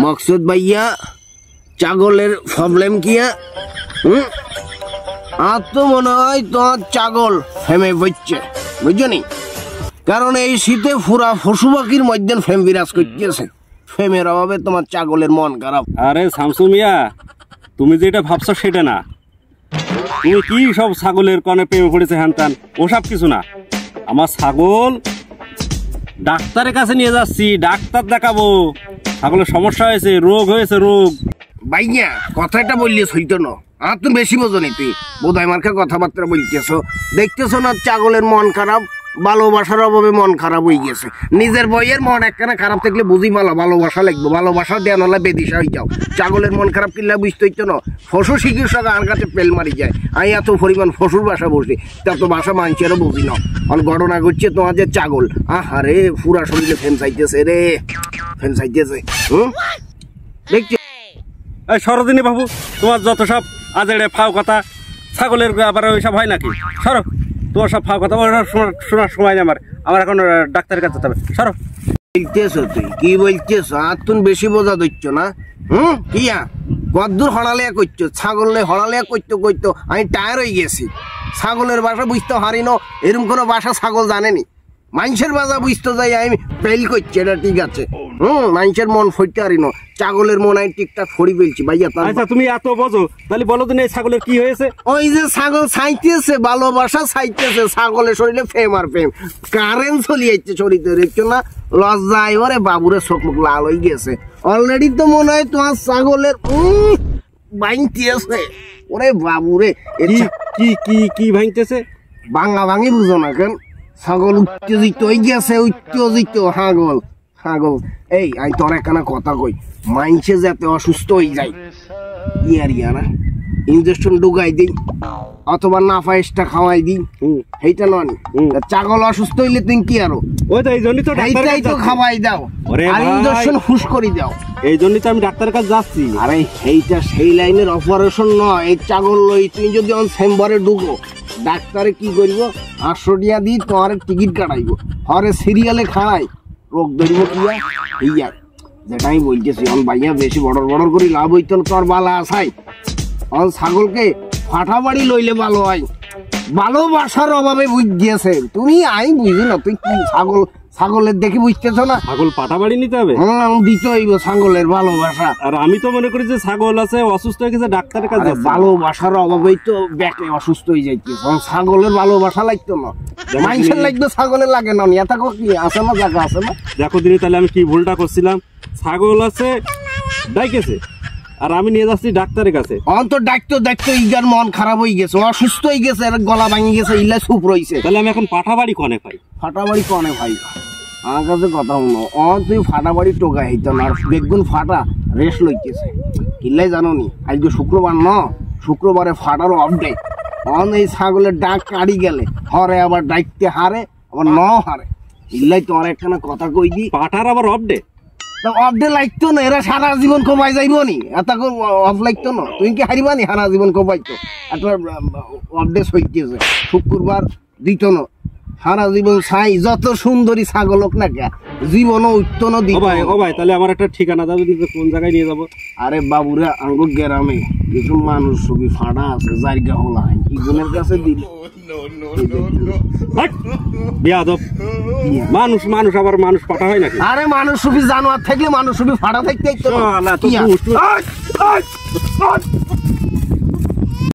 মকসুদ ভাইয়া ছাগলের প্রবলেম কিয়া? আর তো মনে হয় তোমার ছাগল ফেমে বইছে, বুঝছো নি? কারণ এই শীতে পুরা পশু পাখির মধ্যে ফেম বিরাজ করতেছে। ফেমের অভাবে তোমার ছাগলের মন খারাপ। আরে শামসু মিয়া, তুমি যেটা ভাবছো সেটা না। তুমি কি সব ছাগলের কনে প্রেমে পড়েছে হ্যান ত্যান, ওসব কিছু না। আমার ছাগল ডাক্তারের কাছে নিয়ে যাচ্ছি, ডাক্তার দেখাবো। ছাগলের সমস্যা হয়েছে, রোগ হয়েছে, রোগ। ভাইয়া কথাটা বললিস হইতো না, আর তুমি বেশি বোঝো নি। তুই বোধহয় মার্কা কথাবার্তা বলতেছো, দেখতেছো না ছাগলের মন খারাপ, ভালোবাসার অভাবে মন খারাপ হয়ে গেছে। নিজের বইয়ের মন একখানা খারাপ থাকলে বুঝি ভালো, ভালোবাসা লাগবে, ভালোবাসা দেওয়া নাহলে বেদিশা হয়ে যাও। ছাগলের মন খারাপ কিনলে বুঝতে হইতো না। পশু চিকিৎসক আমার কাছে পেল মারি যায়। আমি এত পরিমাণ পশুর বাসা বসি, তা তো বাসা মানুষেরও বুঝি না। অনেক ঘটনা ঘটছে তোমার যে ছাগল, আহারে পুরা শরীরে ফেন চাইতেছে রে, ফেন চাইতেছে। দেখছি সরদিনী বাবু, তোমার যত সব আজেড়ে ফাও কথা, ছাগলের আবার ওইসব হয় নাকি? সরো, তোমার সব ফাও কথা শোনার সময় নেই আমার এখন ডাক্তারের কাছে যেতে হবে। সরো। বলতেছো তুই কি বলতেছো? আর তুমি বেশি বোঝা দিচ্ছ না। কিয়া কদ্দূর হড়ালিয়া করছো? ছাগলে হড়ালিয়া করতো করতো আমি টায়ার হয়ে গেছি। ছাগলের বাসা বুঝতে হারি না, এরকম কোনো বাসা ছাগল জানেনি। মানুষের বাসা বুঝতে যাই আমি ফেল করছি, এটা ঠিক আছে। মানুষের মন ফইতে পারি না, ছাগলের মন আমি ঠিকঠাক ফড়ি ফেলছি। ভাইয়া আচ্ছা তুমি এত বোঝো, তাহলে বলো তো এই ছাগলের কি হয়েছে? ওই যে ছাগল চাইতেছে, ভালোবাসা চাইতেছে, ছাগলের শরীরে ফেম আর ফেম, কারেন্ট চলে যাচ্ছে শরীরে, দেখছো না? লজ্জায় ওরে বাবুরে চোখ মুখ লাল হয়ে গেছে। অলরেডি তো মনে হয় তোমার ছাগলের ভাঙতেছে। ওরে বাবুরে কি কি কি ভাঙতেছে? বাংলা ভাঙি বুঝো না কেন? ছাগল উত্তেজিত হয়ে গেছে, উত্তেজিত ছাগল। ছাগল এই আমি তোর একখানা কথা কই, মাইনসে যাতে অসুস্থ হয়ে যায় ইয়া না, ইনজেকশন ঢুকাই দিই অথবা নাফাইসটা খাওয়াই দিই, সেইটা নয়। ছাগল অসুস্থ হইলে তুমি কি আরো ওই তো এই জন্যই তো এইটাই তো খাওয়াই দাও আর ইনজেকশন ফুস করে দাও। এই জন্যই তো আমি ডাক্তারের কাছে যাচ্ছি। আরে এইটা সেই লাইনের অপারেশন নয়। এই ছাগল লই তুমি যদি চেম্বারে ঢুকো, ডাক্তারে কি করবো? 800 টাকা দিই তোমার টিকিট কাটাইব, হরে সিরিয়ালে খাড়াই রোগ ধরবো কিয়া ইয়া। যেটা আমি বলতেছি ভাইয়া বেশি বড় বড় করে লাভ হইতো না, তোর বালা আসাই ছাগলকে ফাটাবাড়ি লইলে ভালো হয়। ভালোবাসার অভাবে বুঝ গিয়েছে তুমি, আমি বুঝি না। তুই কি ছাগলের দেখে বুঝতেছো না? ছাগল পাটাবাড়ি নিতে হবে, দিতে হইব ছাগলের ভালোবাসা। আর আমি তো মনে করি যে ছাগল আছে অসুস্থ হয়ে গেছে, ডাক্তারের কাছে। ভালোবাসার অভাবেই তো ব্যাকে অসুস্থ হয়ে যাইছে। ছাগলের ভালোবাসা লাগতো না, মানুষের লাগবে, ছাগলের লাগে না। এটা কি আছে না, জায়গা আছে না? দেখো দিদি, তাহলে আমি কি ভুলটা করছিলাম? ছাগল আছে ডাইকেছে আর আমি নিয়ে যাচ্ছি ডাক্তারের কাছে। অন্ত ডাকতো দেখতো ইগার মন খারাপ হয়ে গেছে, অসুস্থ হয়ে গেছে, গলা ভাঙি গেছে, ইলা চুপ রয়েছে। তাহলে আমি এখন পাঠাবাড়ি কনে পাই? ফাটাবাড়ি কনে ভাই? আমার কাছে কথা হলো তুই ফাটাবাড়ি টোকা হইতো না, বেগুন ফাটা রেস্ট লইতেছে। কিল্লাই জানো নি আজকে শুক্রবার ন, শুক্রবারে ফাটারও আপডেট। এই ছাগলের ডাক কাড়ি গেলে হরে আবার ডাকতে হারে, আবার ন হারে। ইল্লাই তোমার একখানা কথা কই দি, পাঠার আবার আপডেট অফডে লাগতো না, এরা সারা জীবন কমাই যাইব নি? এত অফ লাগতো না, তুমি কি হারিবা নি? সারা জীবন কমাইতো একটা অফডে সইতেছে। শুক্রবার দিত না, সারা জীবন ছাই যত সুন্দরী ছাগল হোক না কে জীবনও উঠতো না দিত। ও ভাই তাহলে আমার একটা ঠিকানা দাও, কোন জায়গায় নিয়ে যাবো? আরে বাবুরে আঙ্গো গ্রামে কিছু মানুষ ছবি ফাটা আছে, জায়গা হলা ইগুনের কাছে দিল। মানুষ মানুষ আবার মানুষ ফাটা হয় নাকি? আরে মানুষ ছবি জানোয়ার থাকলে মানুষ ছবি ফাটা থাকতে